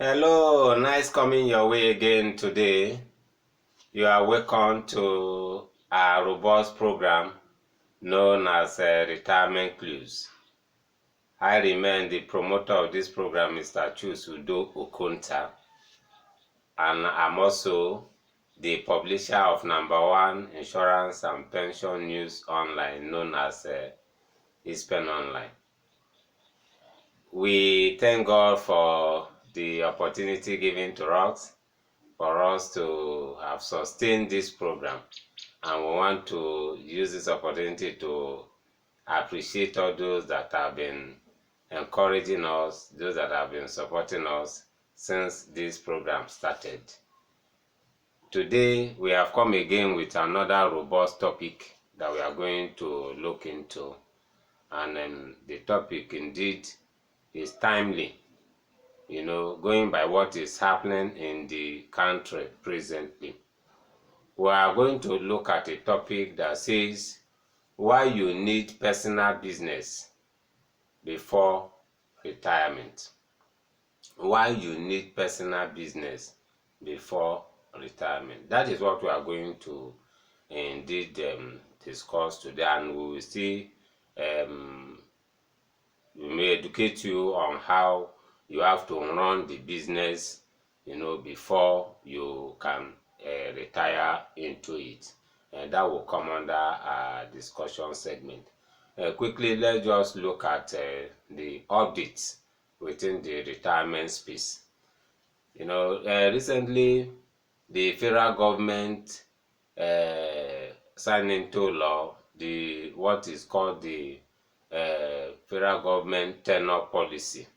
Hello, nice coming your way again today. You are welcome to our robust program known as Retirement Clues. I remain the promoter of this program, Mr. Chusudo Okonta, and I'm also the publisher of #1 insurance and pension news online known as Ispen Online. We thank God for the opportunity given to us for us to have sustained this program, and we want to use this opportunity to appreciate all those that have been encouraging us, those that have been supporting us since this program started. Today we have come again with another robust topic that we are going to look into, and the topic indeed is timely, going by what is happening in the country presently. We are going to look at a topic that says why you need personal business before retirement. Why you need personal business before retirement. That is what we are going to indeed discuss today, and we will see we may educate you on how you have to run the business, before you can retire into it. And that will come under our discussion segment. Quickly, let's just look at the updates within the retirement space. Recently, the federal government signed into law what is called the federal government tenure policy.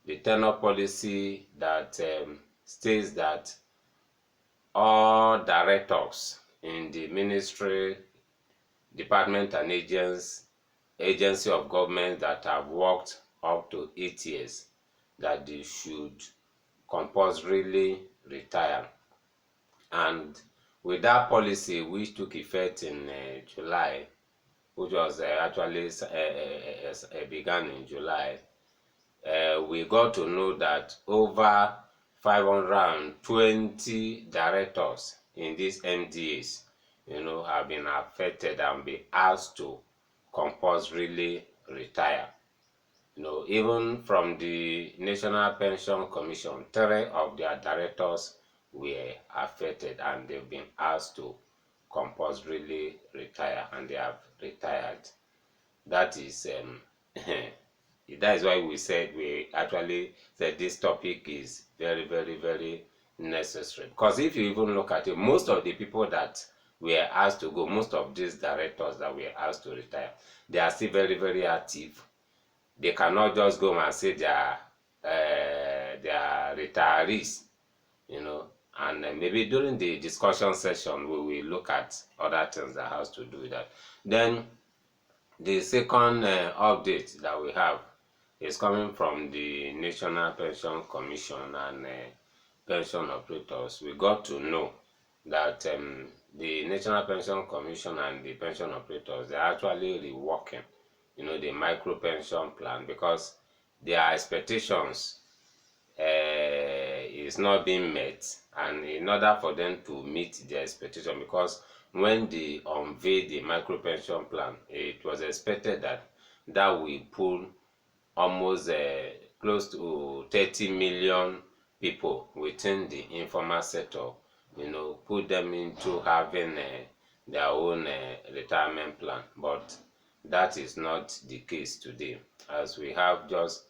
The tenure policy that states that all directors in the ministry, department, and agency of government that have worked up to 8 years, that they should compulsorily retire. And with that policy, which took effect in July, which was actually began in July, we got to know that over 520 directors in these MDAs, have been affected and be asked to compulsorily retire. Even from the National Pension Commission, 3 of their directors were affected and they've been asked to compulsorily retire, and they have retired. That is that is why we actually said this topic is very, very, very necessary. Because if you even look at it, most of the people that were asked to go, most of these directors that were asked to retire, they are still very, very active. They cannot just go and say they are retirees, and maybe during the discussion session we will look at other things that has to do with that. Then the second update that we have is coming from the National Pension Commission and pension operators. We got to know that the National Pension Commission and the pension operators, they're actually reworking, the micro pension plan, because their expectations is not being met. And in order for them to meet their expectation, because when they unveiled the micro pension plan, it was expected that will pull almost close to 30 million people within the informal sector, put them into having their own retirement plan. But that is not the case today, as we have just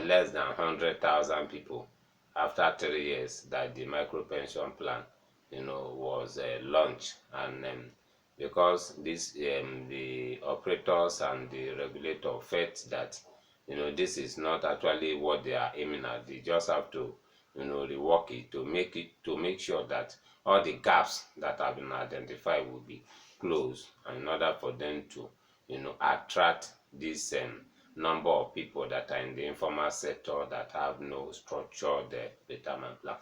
less than 100,000 people after 3 years that the micro pension plan was launched. And because the operators and the regulator felt that this is not actually what they are aiming at, they just have to rework it to make sure that all the gaps that have been identified will be closed, and in order for them to attract this number of people that are in the informal sector that have no structured retirement plan.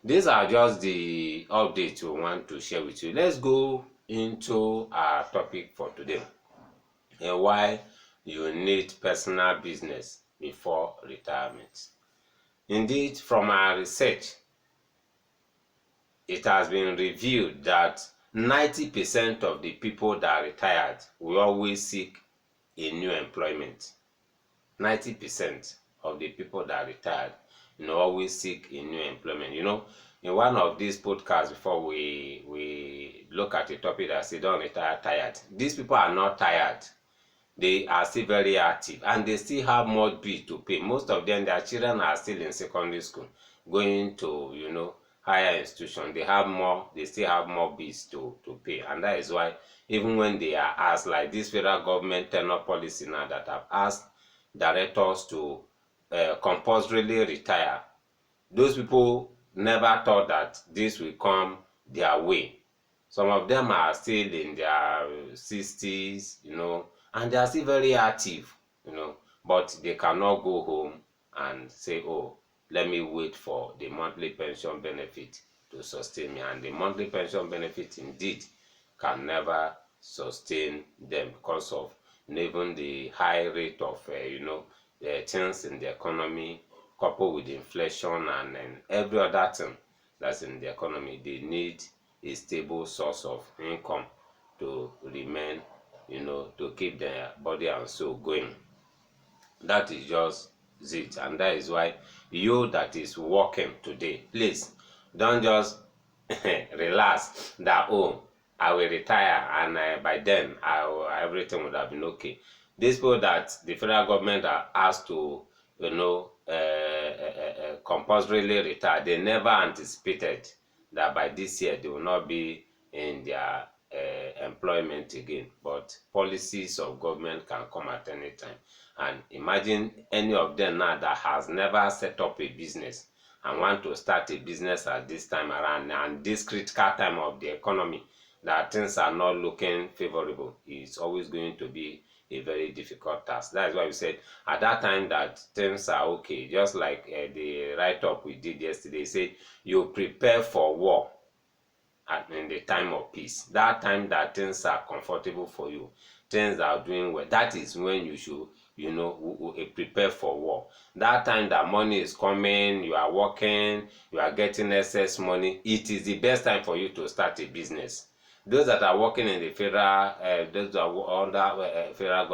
These are just the updates we want to share with you. Let's go into our topic for today, and why you need personal business before retirement. Indeed, from our research, it has been revealed that 90% of the people that are retired will always seek a new employment. 90% of the people that are retired, always seek a new employment. In one of these podcasts before, we look at a topic that say don't retire tired. These people are not tired. They are still very active and they still have more bills to pay. Most of them, their children are still in secondary school, going to higher institution. They still have more bills to pay, and that is why even when they are asked, like this federal government tenure policy now that have asked directors to compulsorily retire, those people never thought that this will come their way. Some of them are still in their 60s, and they are still very active, but they cannot go home and say, oh, let me wait for the monthly pension benefit to sustain me. And the monthly pension benefit indeed can never sustain them because of even the high rate of, things in the economy, coupled with inflation and every other thing that's in the economy. They need a stable source of income to remain, to keep their body and soul going. That is just it. And that is why you that is working today, please don't just relax that, oh, I will retire and by then everything would have been okay. These people that the federal government are asked to, compulsorily retire, they never anticipated that by this year they will not be in their employment again. But policies of government can come at any time. And imagine any of them now that has never set up a business and want to start a business at this time around, and this critical time of the economy that things are not looking favorable. It's always going to be a very difficult task. That's why we said at that time that things are okay, just like the write-up we did yesterday, say you prepare for war in the time of peace. That time that things are comfortable for you, things are doing well, that is when you should prepare for war. That time that money is coming, you are working, you are getting excess money, it is the best time for you to start a business. Those that are working in the federal, those that are under federal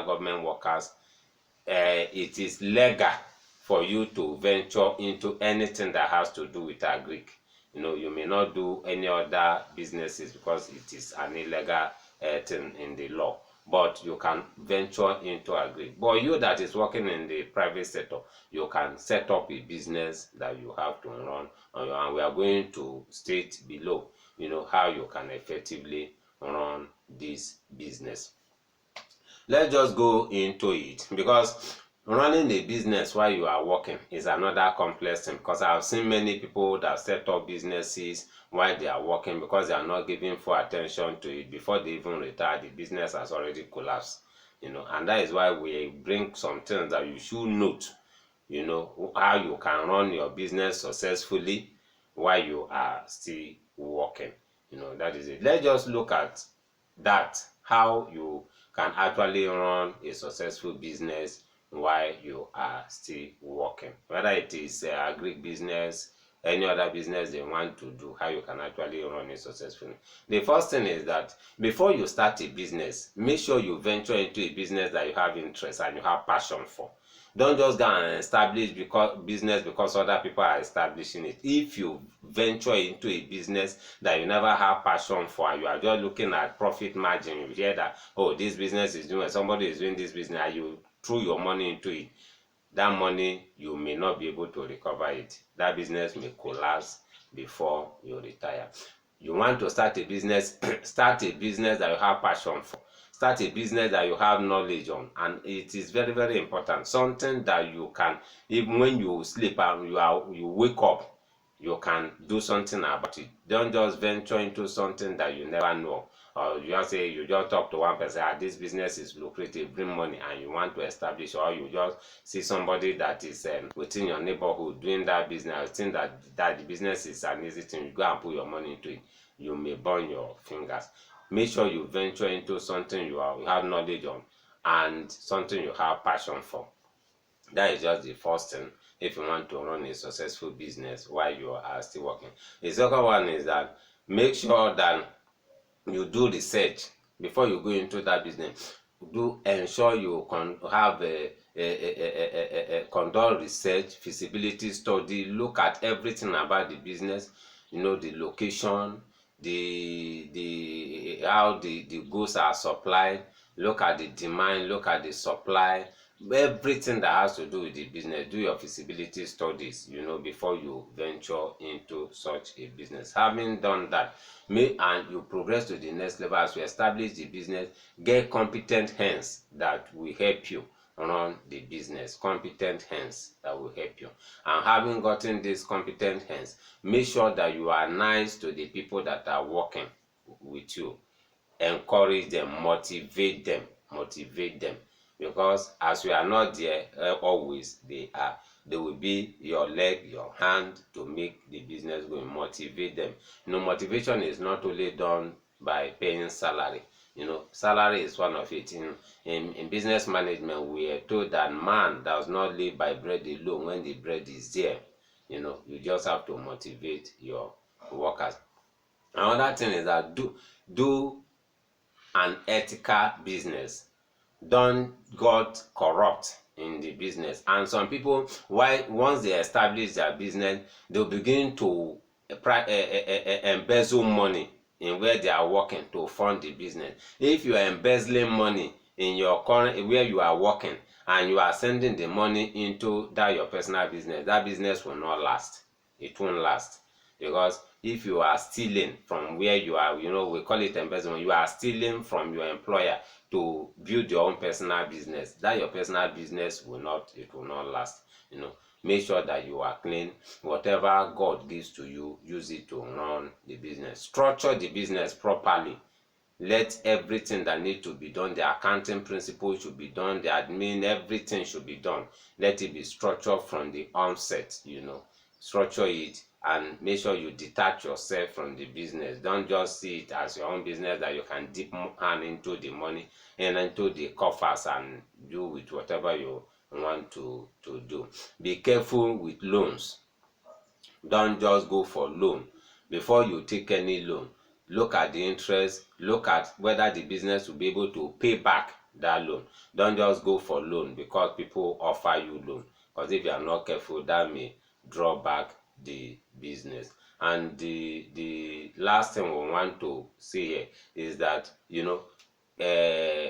government workers, it is legal for you to venture into anything that has to do with agric. You may not do any other businesses because it is an illegal thing in the law, but you can venture into agric. But you that is working in the private sector, you can set up a business that you have to run on your own. We are going to state below, how you can effectively run this business. Let's just go into it, because running a business while you are working is another complex thing, because I've seen many people that set up businesses while they are working because they are not giving full attention to it. Before they even retire, the business has already collapsed. And that is why we bring some things that you should note, how you can run your business successfully while you are still working. That is it. Let's just look at that, how you can actually run a successful business while you are still working. Whether it is agric business, any other business they want to do, how you can actually run it successfully. The first thing is that before you start a business, make sure you venture into a business that you have interest and you have passion for. Don't just go and establish business because other people are establishing it. If you venture into a business that you never have passion for and you are just looking at profit margin, you hear that, oh, this business is doing, somebody is doing this business, and you throw your money into it, that money you may not be able to recover it. That business may collapse before you retire. You want to start a business, start a business that you have passion for. Start a business that you have knowledge on, and it is very, very important. Something that you can, even when you sleep and you wake up, you can do something about it. Don't just venture into something that you never know. Or you just talk to one person, this business is lucrative, bring money, and you want to establish, or you just see somebody that is within your neighborhood doing that business, think that the business is an easy thing, you go and put your money into it, you may burn your fingers. Make sure you venture into something you have knowledge on and something you have passion for. That is just the first thing if you want to run a successful business while you are still working. The second one is that make sure that you do research before you go into that business. Do ensure you have conduct research, feasibility study, look at everything about the business, the location, the how the goods are supplied, look at the demand, look at the supply, everything that has to do with the business. Do your feasibility studies, before you venture into such a business. Having done that, and you progress to the next level as you establish the business, get competent hands that will help you run the business. Competent hands that will help you. And having gotten these competent hands, make sure that you are nice to the people that are working with you. Encourage them, motivate them, because as we are not there always, they will be your leg, your hand to make the business go. Motivate them. Motivation is not only done by paying salary. Salary is one of it. In business management, we are told that man does not live by bread alone when the bread is there. You just have to motivate your workers. Another thing is that do an ethical business. Don't got corrupt in the business. And some people, once they establish their business, they'll begin to embezzle money in where they are working to fund the business. If you are embezzling money in your current where you are working, and you are sending the money into that your personal business, that business will not last. It won't last. Because if you are stealing from where you are, we call it embezzlement, you are stealing from your employer to build your own personal business, that your personal business will not last. Make sure that you are clean. Whatever God gives to you, use it to run the business. Structure the business properly. Let everything that need to be done, the accounting principles should be done, the admin, everything should be done. Let it be structured from the onset. Structure it and make sure you detach yourself from the business. Don't just see it as your own business that you can dip hand into the money and into the coffers and do with whatever you want to do. Be careful with loans. Don't just go for loan. Before you take any loan, look at the interest, look at whether the business will be able to pay back that loan. Don't just go for loan because people offer you loan, because if you are not careful, that may draw back the business. And the last thing we want to see here is that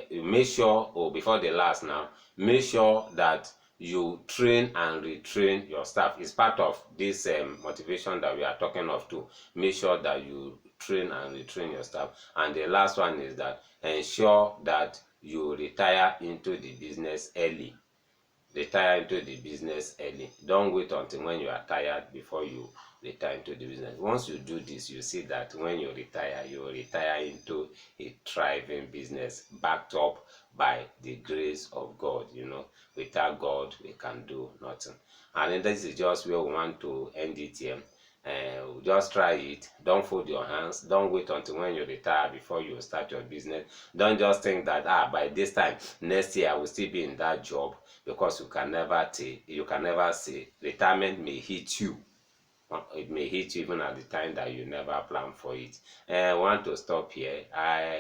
make sure, before the last now, make sure that you train and retrain your staff. It's part of this motivation that we are talking of too. Make sure that you train and retrain your staff. And the last one is that ensure that you retire into the business early. Retire into the business early. Don't wait until when you are tired before you retire into the business. Once you do this, you see that when you retire into a thriving business backed up by the grace of God. Without God, we can do nothing. And then this is just where we want to end it here. Just try it. Don't fold your hands. Don't wait until when you retire before you start your business. Don't just think that by this time next year I will still be in that job, because you can never say. Retirement may hit you. It may hit you even at the time that you never plan for it. I want to stop here.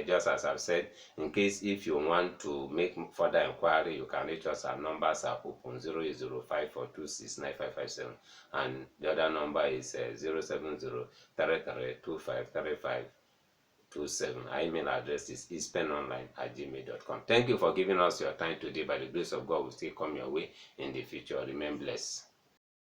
Just as I've said, in case if you want to make further inquiry, you can reach us. Our numbers are open 08054269557, and the other number is 07033253527. Our email address is ispenonline@gmail.com. Thank you for giving us your time today. By the grace of God, we still come your way in the future. Remain blessed.